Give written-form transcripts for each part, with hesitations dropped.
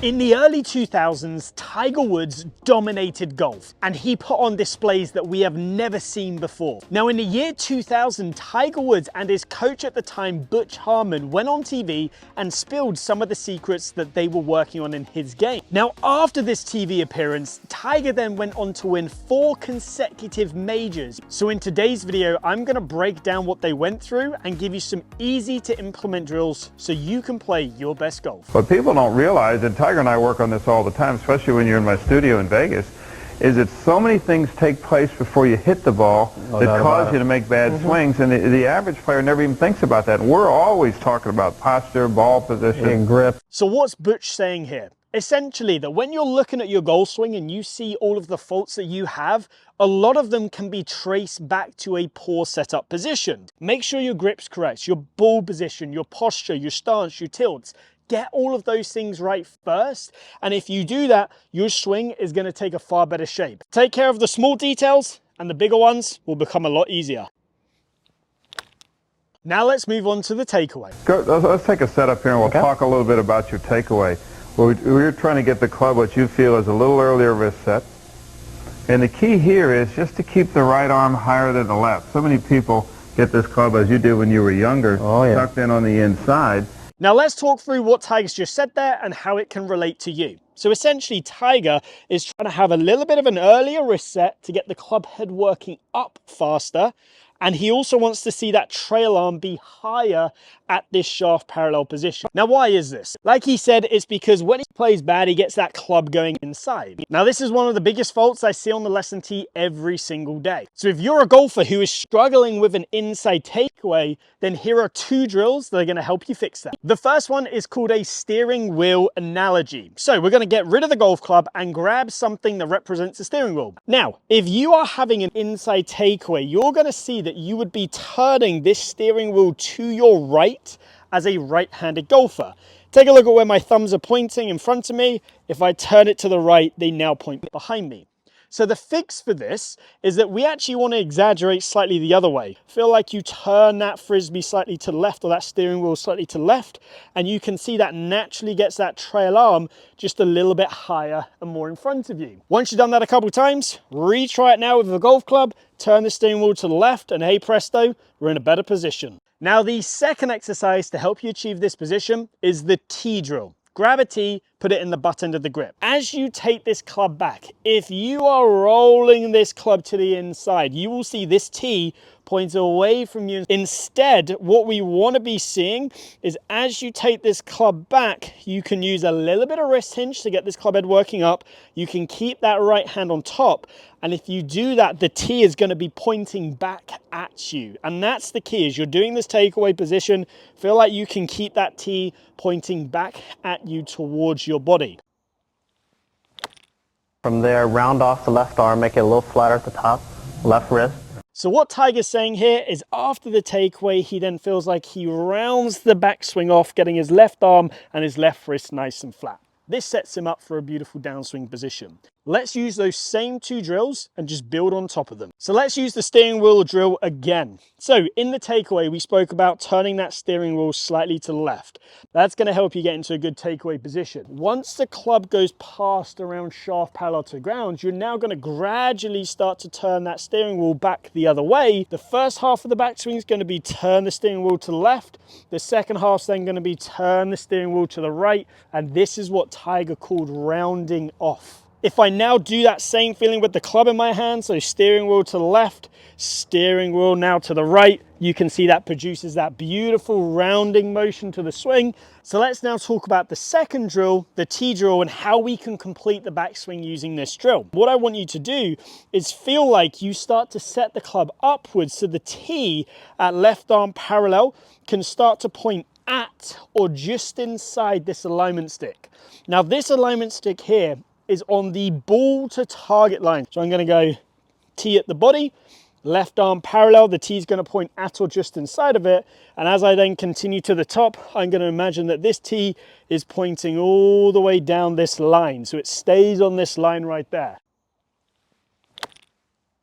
In the early 2000s, Tiger Woods dominated golf, and he put on displays that we have never seen before. Now, in the year 2000, Tiger Woods and his coach at the time, Butch Harmon, went on TV and spilled some of the secrets that they were working on in his game. Now, after this TV appearance, Tiger then went on to win 4 consecutive majors. So in today's video, I'm going to break down what they went through and give you some easy to implement drills so you can play your best golf. What people don't realize, and Tiger and I work on this all the time, especially when you're in my studio in Vegas, is that so many things take place before you hit the ball that cause you to make bad swings, and the average player never even thinks about that. And we're always talking about posture, ball position, and grip. So what's Butch saying here? Essentially, that when you're looking at your golf swing and you see all of the faults that you have, a lot of them can be traced back to a poor setup position. Make sure your grip's correct, your ball position, your posture, your stance, your tilts. Get all of those things right first, and if you do that, your swing is going to take a far better shape. Take care of the small details, and the bigger ones will become a lot easier. Now let's move on to the takeaway. Let's take a setup here and we'll talk a little bit about your takeaway. We're trying to get the club what you feel is a little earlier wrist set. And the key here is just to keep the right arm higher than the left. So many people get this club as you did when you were younger, tucked in on the inside. Now let's talk through what Tiger's just said there and how it can relate to you. So essentially, Tiger is trying to have a little bit of an earlier wrist set to get the club head working up faster. And he also wants to see that trail arm be higher at this shaft parallel position. Now, why is this? Like he said, it's because when he plays bad, he gets that club going inside. Now, this is one of the biggest faults I see on the lesson tee every single day. So if you're a golfer who is struggling with an inside takeaway, then here are 2 drills that are going to help you fix that. The first one is called a steering wheel analogy. So we're going to get rid of the golf club and grab something that represents a steering wheel. Now, if you are having an inside takeaway, you're going to see that you would be turning this steering wheel to your right as a right-handed golfer. Take a look at where my thumbs are pointing in front of me. If I turn it to the right, they now point behind me. So the fix for this is that we actually want to exaggerate slightly the other way. Feel like you turn that frisbee slightly to the left or that steering wheel slightly to the left, and you can see that naturally gets that trail arm just a little bit higher and more in front of you. Once you've done that a couple of times, retry it now with a golf club, turn the steering wheel to the left, and hey presto, we're in a better position. Now the second exercise to help you achieve this position is the tee drill. Grab a tee, put it in the butt end of the grip. As you take this club back, if you are rolling this club to the inside, you will see this tee points away from you. Instead, what we want to be seeing is as you take this club back, you can use a little bit of wrist hinge to get this club head working up. You can keep that right hand on top. And if you do that, the tee is going to be pointing back at you. And that's the key. As you're doing this takeaway position, feel like you can keep that tee pointing back at you towards your body. From there, round off the left arm, make it a little flatter at the top, left wrist. So what Tiger's saying here is after the takeaway, he then feels like he rounds the backswing off, getting his left arm and his left wrist nice and flat. This sets him up for a beautiful downswing position. Let's use those same 2 drills and just build on top of them. So let's use the steering wheel drill again. So in the takeaway, we spoke about turning that steering wheel slightly to the left. That's going to help you get into a good takeaway position. Once the club goes past around shaft parallel to the ground, you're now going to gradually start to turn that steering wheel back the other way. The first half of the backswing is going to be turn the steering wheel to the left. The second half is then going to be turn the steering wheel to the right. And this is what Tiger called rounding off. If I now do that same feeling with the club in my hand, so steering wheel to the left, steering wheel now to the right, you can see that produces that beautiful rounding motion to the swing. So let's now talk about the second drill, the tee drill, and how we can complete the backswing using this drill. What I want you to do is feel like you start to set the club upwards so the tee at left arm parallel can start to point at or just inside this alignment stick. Now this alignment stick here is on the ball to target line. So I'm going to go tee at the body, left arm parallel, the tee is going to point at or just inside of it. And as I then continue to the top, I'm going to imagine that this tee is pointing all the way down this line. So it stays on this line right there.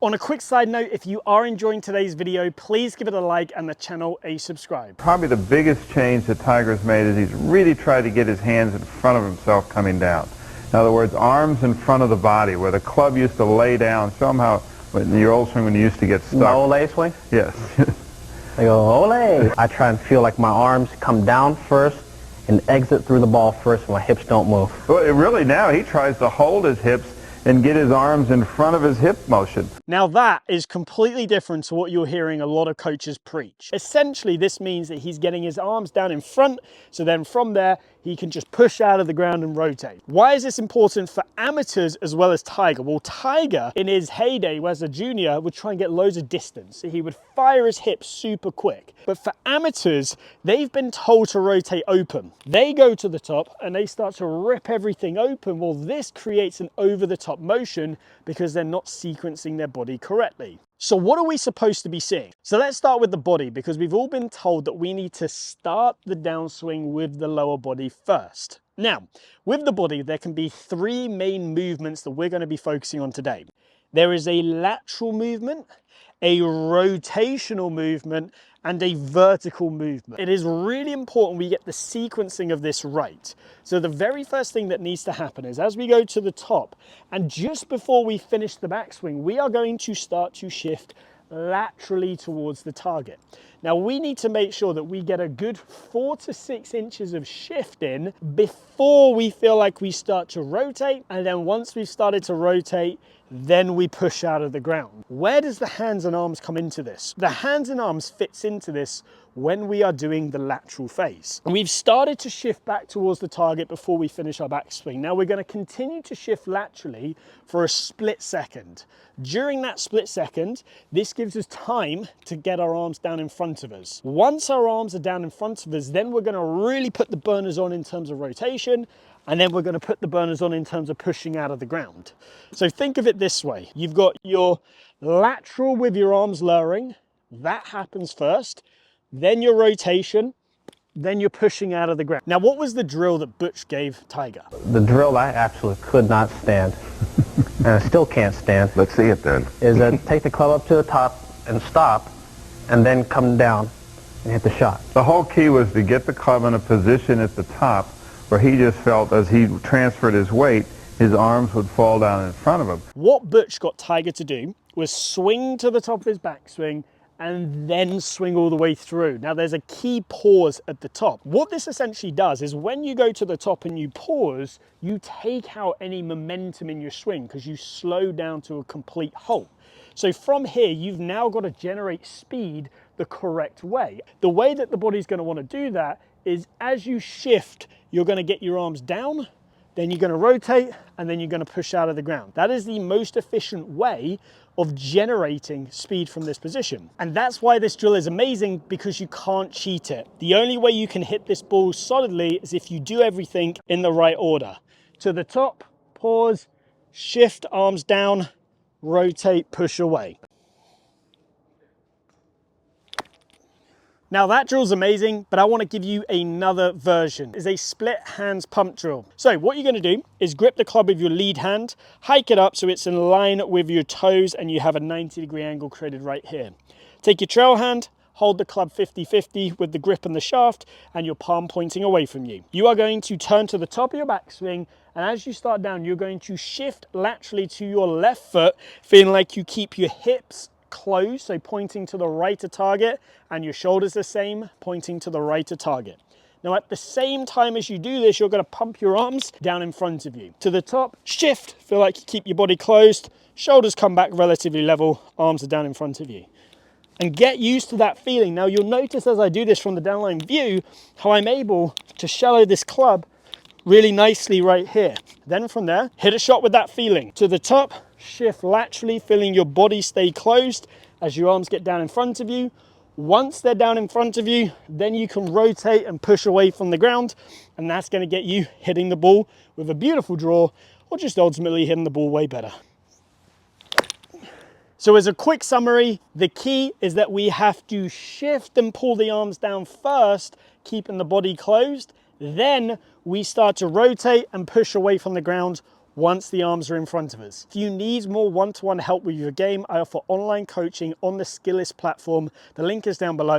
On a quick side note, if you are enjoying today's video, please give it a like and the channel a subscribe. Probably the biggest change that Tiger's made is he's really tried to get his hands in front of himself coming down. In other words, arms in front of the body, where the club used to lay down somehow in your old swing when you used to get stuck. My ole swing? Yes. I go, ole! I try and feel like my arms come down first and exit through the ball first and my hips don't move. Well, really now he tries to hold his hips and get his arms in front of his hip motion. Now that is completely different to what you're hearing a lot of coaches preach. Essentially, this means that he's getting his arms down in front, so then from there, he can just push out of the ground and rotate. Why is this important for amateurs as well as Tiger? Well, Tiger, in his heyday as a junior, would try and get loads of distance. So he would fire his hips super quick. But for amateurs, they've been told to rotate open. They go to the top and they start to rip everything open. Well, this creates an over-the-top motion because they're not sequencing their body correctly. So what are we supposed to be seeing? So let's start with the body, because we've all been told that we need to start the downswing with the lower body first. Now, with the body, there can be three main movements that we're going to be focusing on today. There is a lateral movement, a rotational movement, and a vertical movement. It is really important we get the sequencing of this right. So the very first thing that needs to happen is as we go to the top, and just before we finish the backswing, we are going to start to shift laterally towards the target. Now we need to make sure that we get a good 4 to 6 inches of shift in before we feel like we start to rotate, and then once we've started to rotate, then we push out of the ground. Where does the hands and arms come into this? The hands and arms fits into this when we are doing the lateral phase. And we've started to shift back towards the target before we finish our backswing. Now we're going to continue to shift laterally for a split second. During that split second, this gives us time to get our arms down in front of us. Once our arms are down in front of us, then we're going to really put the burners on in terms of rotation, and then we're going to put the burners on in terms of pushing out of the ground. So think of it this way. You've got your lateral with your arms lowering. That happens first. Then your rotation. Then you're pushing out of the ground. Now, what was the drill that Butch gave Tiger? The drill I actually could not stand, and I still can't stand, Let's see it then. is that take the club up to the top and stop, and then come down and hit the shot. The whole key was to get the club in a position at the top where he just felt as he transferred his weight, his arms would fall down in front of him. What Butch got Tiger to do was swing to the top of his backswing and then swing all the way through. Now there's a key pause at the top. What this essentially does is when you go to the top and you pause, you take out any momentum in your swing because you slow down to a complete halt. So from here, you've now got to generate speed the correct way. The way that the body's going to want to do that is as you shift, you're going to get your arms down, then you're going to rotate, and then you're going to push out of the ground. That is the most efficient way of generating speed from this position. And that's why this drill is amazing, because you can't cheat it. The only way you can hit this ball solidly is if you do everything in the right order. To the top, pause, shift, arms down, rotate, push away. Now that drill's amazing, but I want to give you another version. It's a split hands pump drill. So what you're going to do is grip the club with your lead hand, hike it up so it's in line with your toes, and you have a 90-degree angle created right here. Take your trail hand, hold the club 50-50 with the grip and the shaft, and your palm pointing away from you. You are going to turn to the top of your backswing, and as you start down, you're going to shift laterally to your left foot, feeling like you keep your hips closed, so pointing to the right of target, and your shoulders the same, pointing to the right of target. Now at the same time as you do this, you're going to pump your arms down in front of you. To the top, shift, feel like you keep your body closed, shoulders come back relatively level, arms are down in front of you. And get used to that feeling. Now you'll notice as I do this from the downline view, how I'm able to shallow this club really nicely right here. Then from there, hit a shot with that feeling. To the top, shift laterally, feeling your body stay closed as your arms get down in front of you. Once they're down in front of you, then you can rotate and push away from the ground, and that's going to get you hitting the ball with a beautiful draw, or just ultimately hitting the ball way better. So as a quick summary, the key is that we have to shift and pull the arms down first, keeping the body closed. Then we start to rotate and push away from the ground once the arms are in front of us. If you need more one-to-one help with your game, I offer online coaching on the Skillist platform. The link is down below.